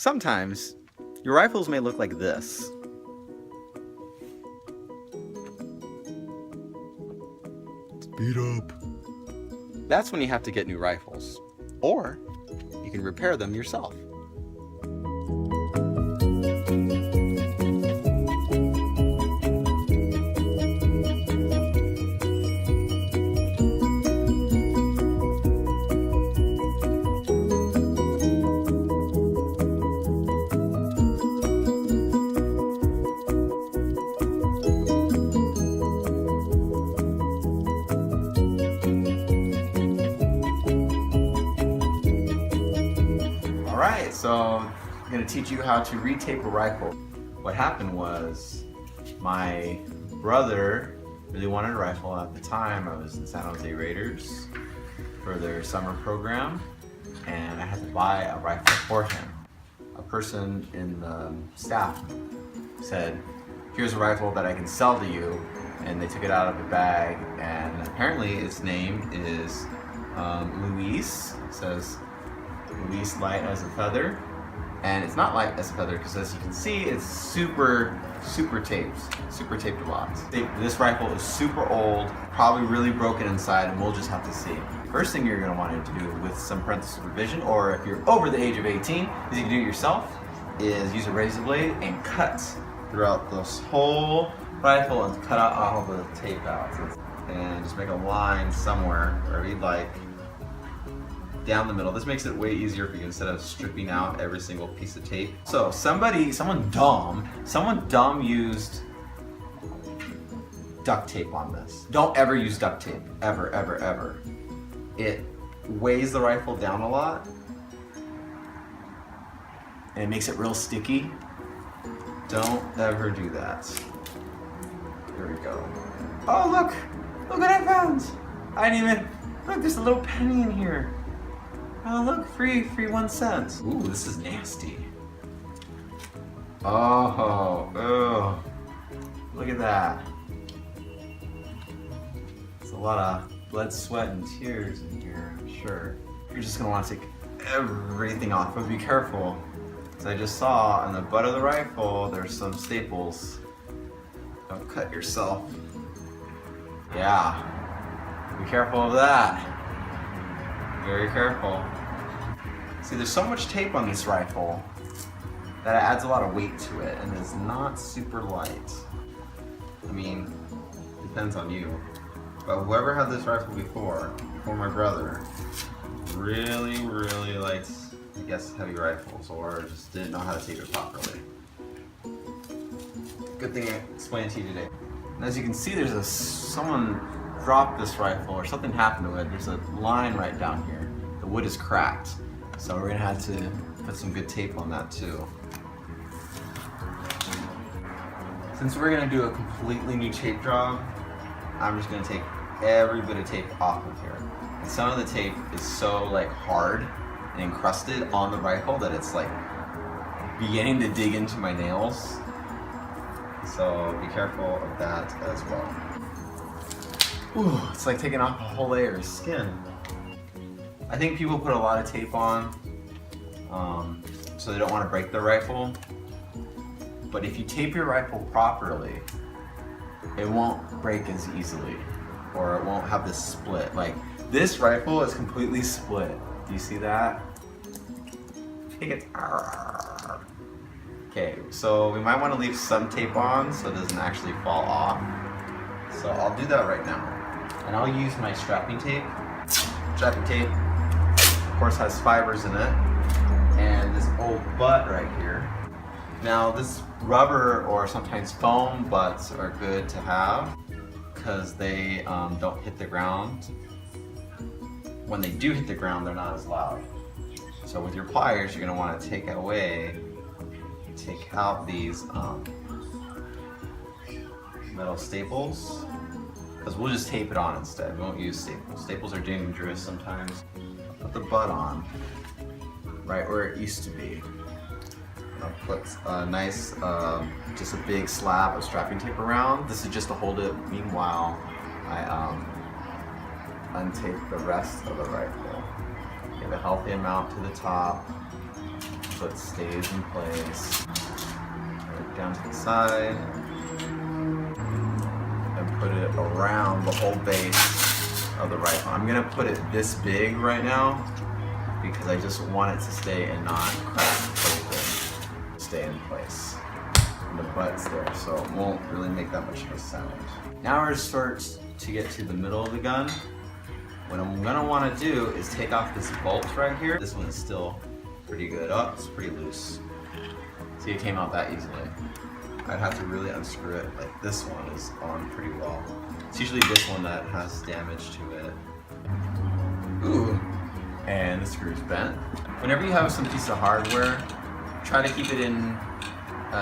Sometimes your rifles may look like this. Speed up. That's when you have to get new rifles. Or you can repair them yourself. Alright, so I'm going to teach you how to retape a rifle. What happened was my brother really wanted a rifle. At the time I was in San Jose Raiders for their summer program, and I had to buy a rifle for him. A person in the staff said, here's a rifle that I can sell to you, and they took it out of the bag, and apparently its name is Luis. It says Luis light as a feather, and it's not light as a feather because, as you can see, it's super taped a lot. This rifle is super old, probably really broken inside, and we'll just have to see. First thing you're going to want to do with some parental supervision, or if you're over the age of 18, is you can do it yourself, is use a razor blade and cut throughout this whole rifle and cut out all the tape out, and just make a line somewhere wherever you'd like, down the middle. This makes it way easier for you instead of stripping out every single piece of tape. So someone dumb used duct tape on this. Don't ever use duct tape, ever. It weighs the rifle down a lot, and it makes it real sticky. Don't ever do that. Here we go. Oh, look what I found. I didn't even, look, there's a little penny in here. Oh, look, free 1 cent. Ooh, this is nasty. Oh, look at that. It's a lot of blood, sweat, and tears in here, I'm sure. You're just gonna want to take everything off, but be careful. As I just saw on the butt of the rifle, there's some staples. Don't cut yourself. Yeah, be careful of that. Very careful. See, there's so much tape on this rifle that it adds a lot of weight to it, and it's not super light. I mean, depends on you. But whoever had this rifle before my brother, really liked, I guess, heavy rifles, or just didn't know how to tape it properly. Good thing I explained to you today. And as you can see, there's someone dropped this rifle or something happened to it. There's a line right down here. The wood is cracked. So we're gonna have to put some good tape on that too. Since we're gonna do a completely new tape job, I'm just gonna take every bit of tape off of here. And some of the tape is so hard and encrusted on the rifle that it's beginning to dig into my nails. So be careful of that as well. Ooh, it's like taking off a whole layer of skin. I think people put a lot of tape on so they don't want to break their rifle. But if you tape your rifle properly, it won't break as easily, or it won't have this split. Like, this rifle is completely split. Do you see that? Okay, so we might want to leave some tape on so it doesn't actually fall off. So I'll do that right now. And I'll use my strapping tape. Strapping tape, of course, has fibers in it. And this old butt right here. Now, this rubber or sometimes foam butts are good to have because they don't hit the ground. When they do hit the ground, they're not as loud. So with your pliers, you're going to want to take out these metal staples, because we'll just tape it on instead. We won't use staples. Staples are dangerous sometimes. Put the butt on right where it used to be. And I'll put a nice, just a big slab of strapping tape around. This is just to hold it. Meanwhile, I untape the rest of the rifle. Give a healthy amount to the top. so it stays in place. Right down to the side. And put it around the whole base of the rifle. I'm gonna put it this big right now because I just want it to stay and not crack open. Stay in place. And the butt's there, so it won't really make that much of a sound. Now we're gonna start to get to the middle of the gun. What I'm gonna wanna do is take off this bolt right here. This one is still pretty good. Oh, it's pretty loose. See, it came out that easily. I'd have to really unscrew it. Like this one is on pretty well. It's usually this one that has damage to it. Ooh, and the screw's bent. Whenever you have some piece of hardware, try to keep it in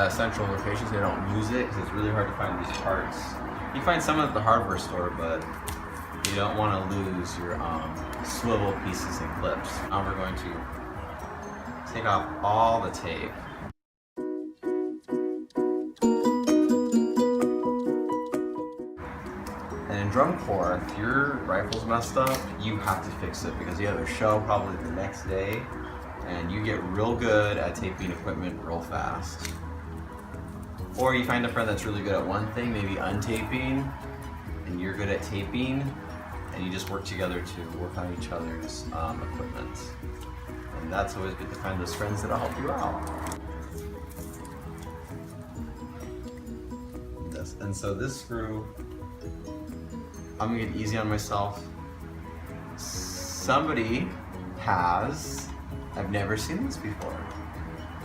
central locations so you don't lose it, because it's really hard to find these parts. You find some at the hardware store, but you don't want to lose your swivel pieces and clips. Now we're going to take off all the tape. And in drum corps, if your rifle's messed up, you have to fix it because you have a show probably the next day, and you get real good at taping equipment real fast. Or you find a friend that's really good at one thing, maybe untaping, and you're good at taping, and you just work together to work on each other's equipment. And that's always good to find those friends that'll help you out. And so this screw, I'm gonna get easy on myself. Somebody has, I've never seen this before.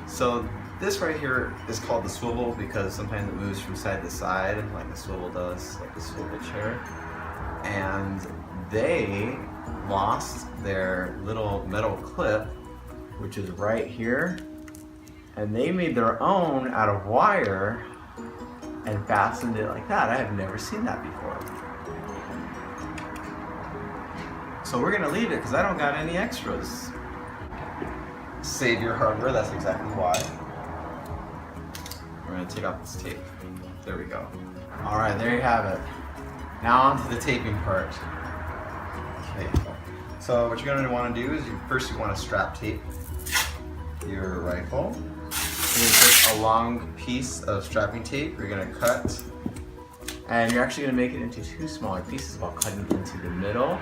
So this right here is called the swivel because sometimes it moves from side to side like the swivel does, like the swivel chair. And they lost their little metal clip, which is right here. And they made their own out of wire and fastened it like that. I have never seen that before. So we're gonna leave it because I don't got any extras. Save your hardware, that's exactly why. We're gonna take off this tape. There we go. All right, there you have it. Now on to the taping part. Okay. So what you're gonna wanna do is first you wanna strap tape your rifle. You're gonna take a long piece of strapping tape, you're gonna cut, and you're actually gonna make it into two smaller pieces while cutting into the middle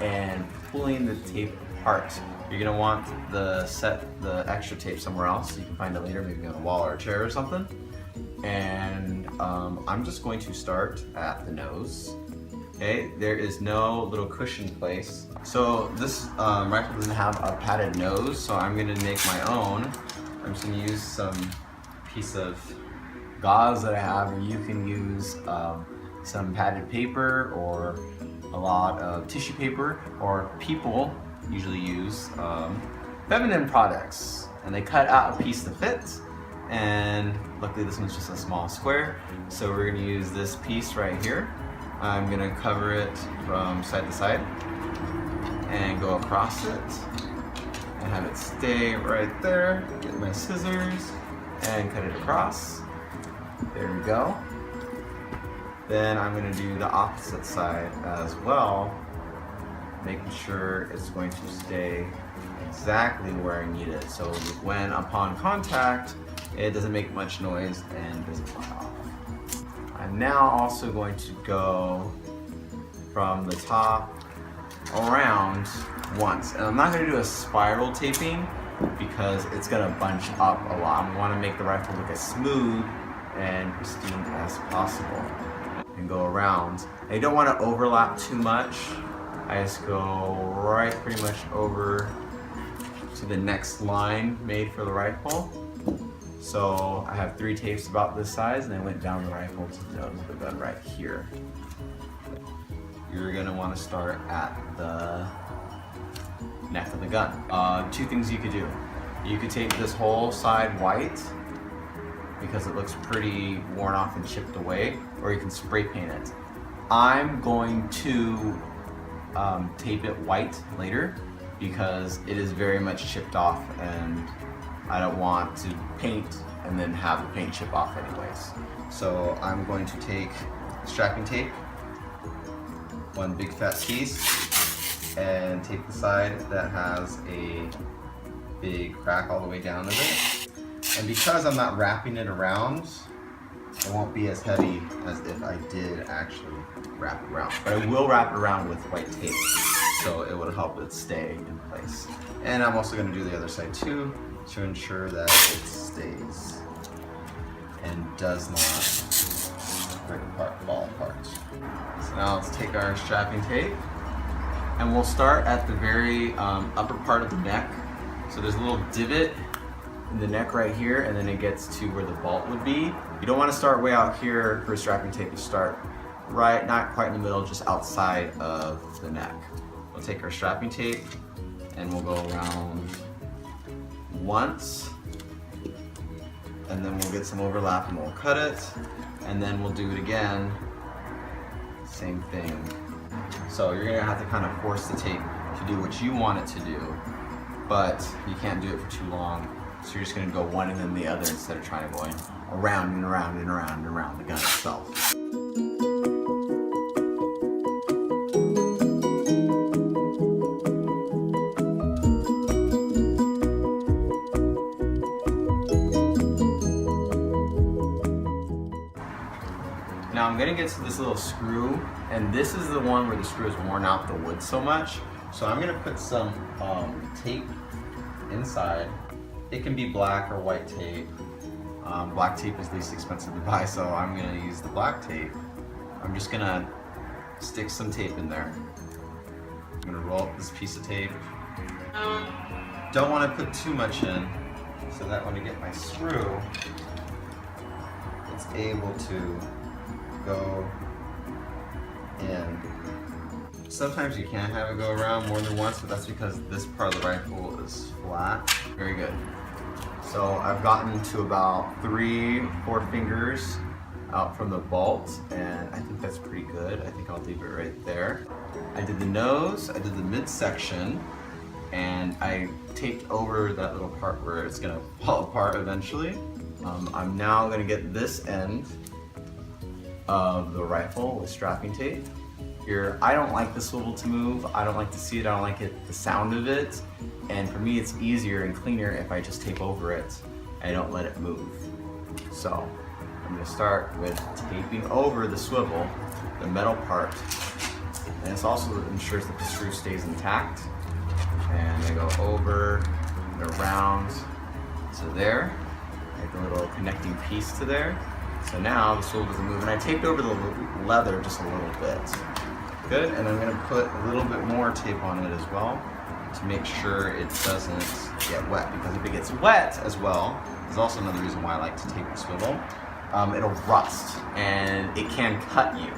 and pulling the tape apart. You're gonna want the extra tape somewhere else, so you can find it later, maybe on a wall or a chair or something. And I'm just going to start at the nose. Okay, there is no little cushion place. So this rifle doesn't have a padded nose, so I'm gonna make my own. I'm just gonna use some piece of gauze that I have, or you can use some padded paper or a lot of tissue paper, or people usually use feminine products, and they cut out a piece to fit, and luckily this one's just a small square, so we're going to use this piece right here. I'm going to cover it from side to side and go across it and have it stay right there. Get my scissors and cut it across. There we go. Then I'm going to do the opposite side as well, making sure it's going to stay exactly where I need it. So when upon contact, it doesn't make much noise and doesn't fly off. I'm now also going to go from the top around once. And I'm not going to do a spiral taping because it's going to bunch up a lot. I want to make the rifle look as smooth and pristine as possible. And go around. I don't want to overlap too much. I just go right pretty much over to the next line made for the rifle. So I have 3 tapes about this size, and I went down the rifle to the nose of the gun right here. You're gonna want to start at the neck of the gun. 2 things you could do. You could take this whole side white because it looks pretty worn off and chipped away, or you can spray paint it. I'm going to tape it white later because it is very much chipped off, and I don't want to paint and then have the paint chip off anyways. So I'm going to take strapping tape, 1 big fat piece, and tape the side that has a big crack all the way down of it. And because I'm not wrapping it around, it won't be as heavy as if I did actually wrap it around. But I will wrap it around with white tape, so it would help it stay in place. And I'm also gonna do the other side too, to ensure that it stays and does not break apart, fall apart. So now let's take our strapping tape, and we'll start at the very upper part of the neck. So there's a little divot in the neck right here, and then it gets to where the bolt would be. You don't want to start way out here for strapping tape. You start right, not quite in the middle, just outside of the neck. We'll take our strapping tape and we'll go around once, and then we'll get some overlap and we'll cut it, and then we'll do it again, same thing. So you're gonna have to kind of force the tape to do what you want it to do, but you can't do it for too long. So you're just gonna go one and then the other instead of trying to go around and around and around and around the gun itself. Now I'm gonna get to this little screw, and this is the one where the screw has worn out the wood so much. So I'm gonna put some tape inside. It can be black or white tape. Black tape is least expensive to buy, so I'm gonna use the black tape. I'm just gonna stick some tape in there. I'm gonna roll up this piece of tape. Don't wanna put too much in, so that when I get my screw, it's able to go in. Sometimes you can't have it go around more than once, but that's because this part of the rifle is flat. Very good. So I've gotten to about 3-4 fingers out from the bolt, and I think that's pretty good. I think I'll leave it right there. I did the nose, I did the midsection, and I taped over that little part where it's gonna fall apart eventually. I'm now gonna get this end of the rifle with strapping tape. Here, I don't like the swivel to move. I don't like to see it. I don't like the sound of it. And for me, it's easier and cleaner if I just tape over it and I don't let it move. So I'm gonna start with taping over the swivel, the metal part. And this also ensures that the screw stays intact. And I go over and around to there. Make a little connecting piece to there. So now the swivel doesn't move, and I taped over the leather just a little bit. Good, and I'm gonna put a little bit more tape on it as well to make sure it doesn't get wet, because if it gets wet as well, there's also another reason why I like to tape the swivel. It'll rust, and it can cut you.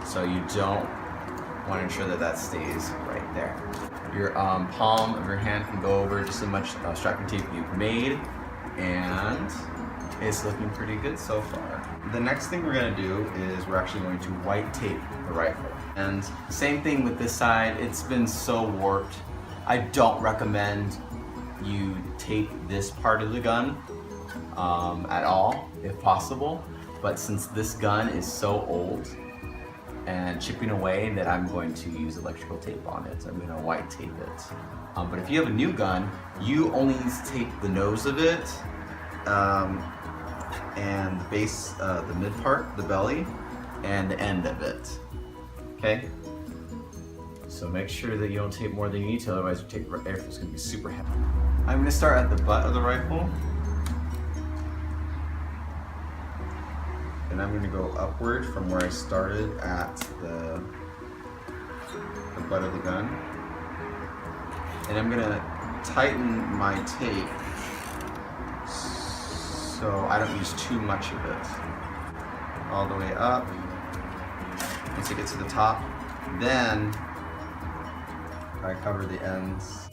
So you don't want to ensure that that stays right there. Your palm of your hand can go over just as much strapping tape you've made, and it's looking pretty good so far. The next thing we're gonna do is we're actually going to white tape the rifle. And same thing with this side, it's been so warped. I don't recommend you tape this part of the gun at all, if possible. But since this gun is so old and chipping away, that I'm going to use electrical tape on it. I'm gonna white tape it. But if you have a new gun, you only need to tape the nose of it, and the base, the mid part, the belly, and the end of it. Okay? So make sure that you don't tape more than you need to, otherwise your tape rifle's gonna be super heavy. I'm gonna start at the butt of the rifle. And I'm gonna go upward from where I started at the butt of the gun. And I'm gonna tighten my tape so I don't use too much of it. All the way up. Once I get to the top, then I cover the ends.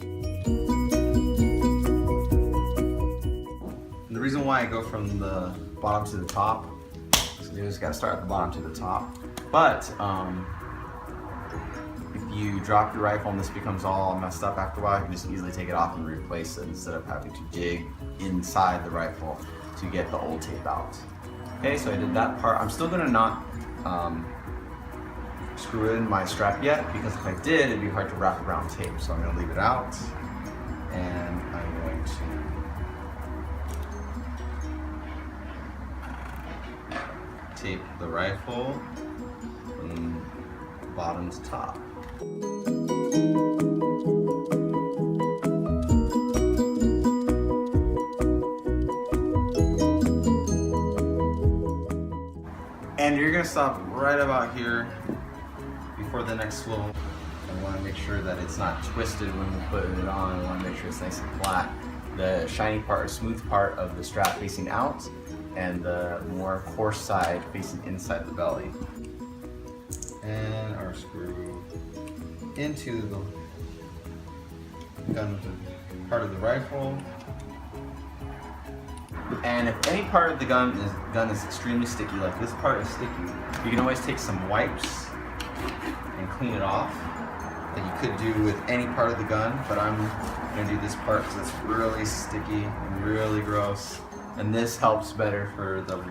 And the reason why I go from the bottom to the top is you just gotta start at the bottom to the top. But if you drop your rifle and this becomes all messed up after a while, you can just easily take it off and replace it instead of having to dig inside the rifle to get the old tape out. Okay, so I did that part. I'm still gonna not screw in my strap yet, because if I did, it'd be hard to wrap around tape. So I'm gonna leave it out, and I'm tape the rifle from bottom to top. And you're gonna stop right about here before the next swivel. I want to make sure that it's not twisted when we put it on. I want to make sure it's nice and flat. The shiny part or smooth part of the strap facing out, and the more coarse side facing inside the belly. And our screw into the gun part of the rifle. And if any part of the gun is extremely sticky, like this part is sticky, you can always take some wipes and clean it off, like you could do with any part of the gun, but I'm gonna do this part because it's really sticky and really gross. And this helps better for the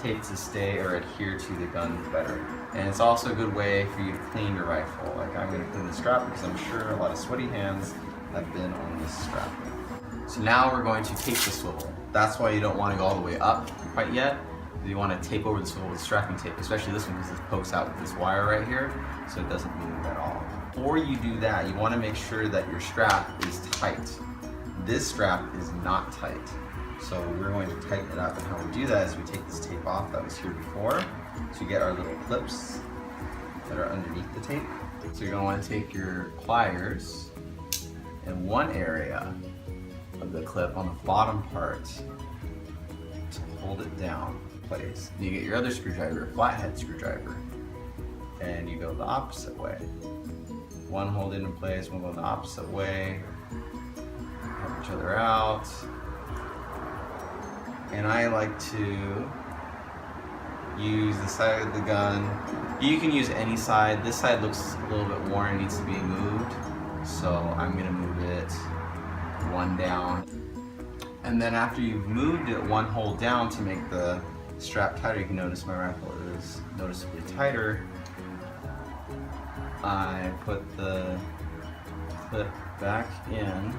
tape to stay or adhere to the gun better. And it's also a good way for you to clean your rifle. Like I'm gonna clean the strap because I'm sure a lot of sweaty hands have been on this strap. So now we're going to tape the swivel. That's why you don't want to go all the way up quite yet. You want to tape over the swivel with strapping tape, especially this one because it pokes out with this wire right here, so it doesn't move at all. Before you do that, you want to make sure that your strap is tight. This strap is not tight, so we're going to tighten it up. And how we do that is we take this tape off that was here before, so you get our little clips that are underneath the tape. So you're going to want to take your pliers in one area of the clip on the bottom part to hold it down in place. You get your other screwdriver, flathead screwdriver, and you go the opposite way. One hold it in place, one go the opposite way, help each other out. And I like to use the side of the gun. You can use any side. This side looks a little bit worn, it needs to be moved, so I'm gonna move it one down. And then after you've moved it one hole down to make the strap tighter, you can notice my rifle is noticeably tighter. I put the clip back in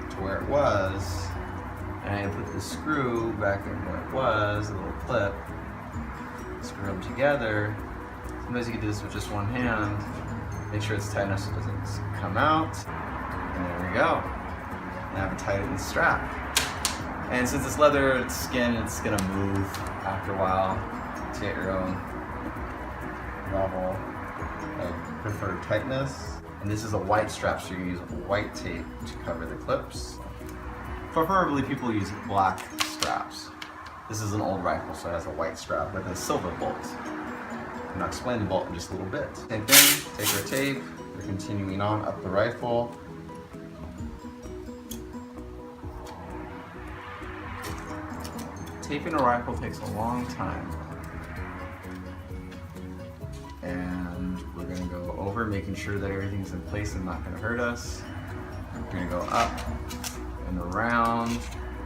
to where it was, and I put the screw back in where it was, the little clip, screw them together. Sometimes you can do this with just one hand. Make sure it's tight enough so it doesn't come out. And there we go. Now I've tightened the strap. And since it's leather, it's skin, it's gonna move after a while to get your own novel preferred tightness. And this is a white strap, so you're gonna use white tape to cover the clips. Preferably people use black straps. This is an old rifle, so it has a white strap with a silver bolt. And I'll explain the bolt in just a little bit. Same thing, take our tape, we're continuing on up the rifle. Taping a rifle takes a long time. And we're gonna go over, making sure that everything's in place and not gonna hurt us. We're gonna go up and around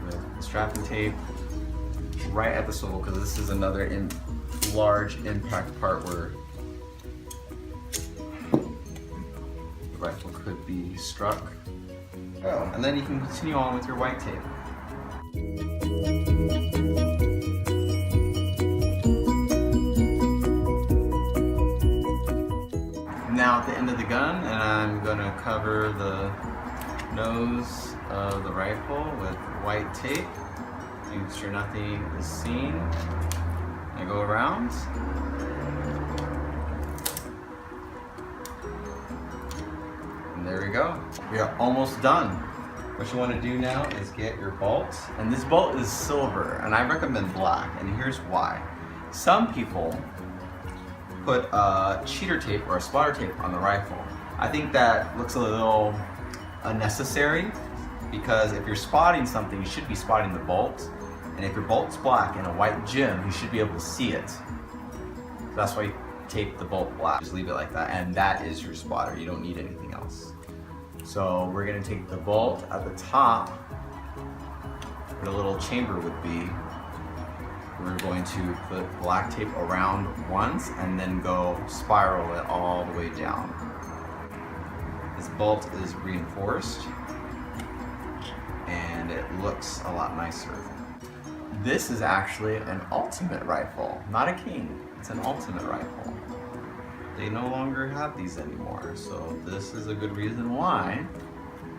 with the strapping tape right at the swivel, because this is another large impact part where the rifle could be struck. Oh, and then you can continue on with your white tape. Now at the end of the gun, and I'm gonna cover the nose of the rifle with white tape, making sure nothing is seen. I go around. And there we go. We are almost done. What you want to do now is get your bolt. And this bolt is silver, and I recommend black, and here's why. Some people put cheater tape or a spotter tape on the rifle. I think that looks a little unnecessary, because if you're spotting something, you should be spotting the bolt. And if your bolt's black in a white gym, you should be able to see it. So that's why you tape the bolt black. Just leave it like that, and that is your spotter. You don't need anything else. So we're gonna take the bolt at the top, where the little chamber would be. We're going to put black tape around once and then go spiral it all the way down. This bolt is reinforced. and it looks a lot nicer. This is actually an ultimate rifle, not a king. It's an ultimate rifle. They no longer have these anymore, so this is a good reason why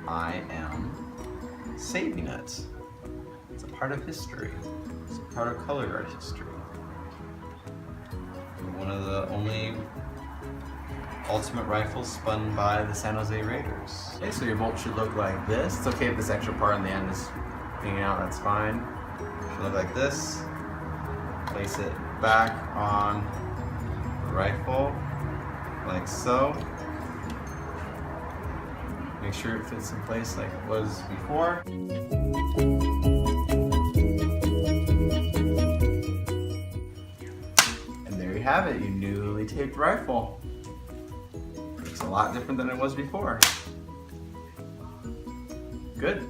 I am saving it. It's a part of history. It's a part of color guard history. One of the only ultimate rifles spun by the San Jose Raiders. Okay, so your bolt should look like this. It's okay if this extra part on the end is hanging out, that's fine. It should look like this. Place it back on the rifle, like so. Make sure it fits in place like it was before. And there you have it, your newly taped rifle. Looks a lot different than it was before. Good.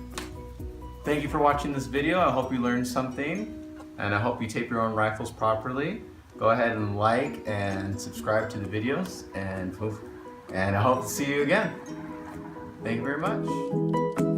Thank you for watching this video. I hope you learned something, and I hope you tape your own rifles properly. Go ahead and like and subscribe to the videos, and I hope to see you again. Thank you very much.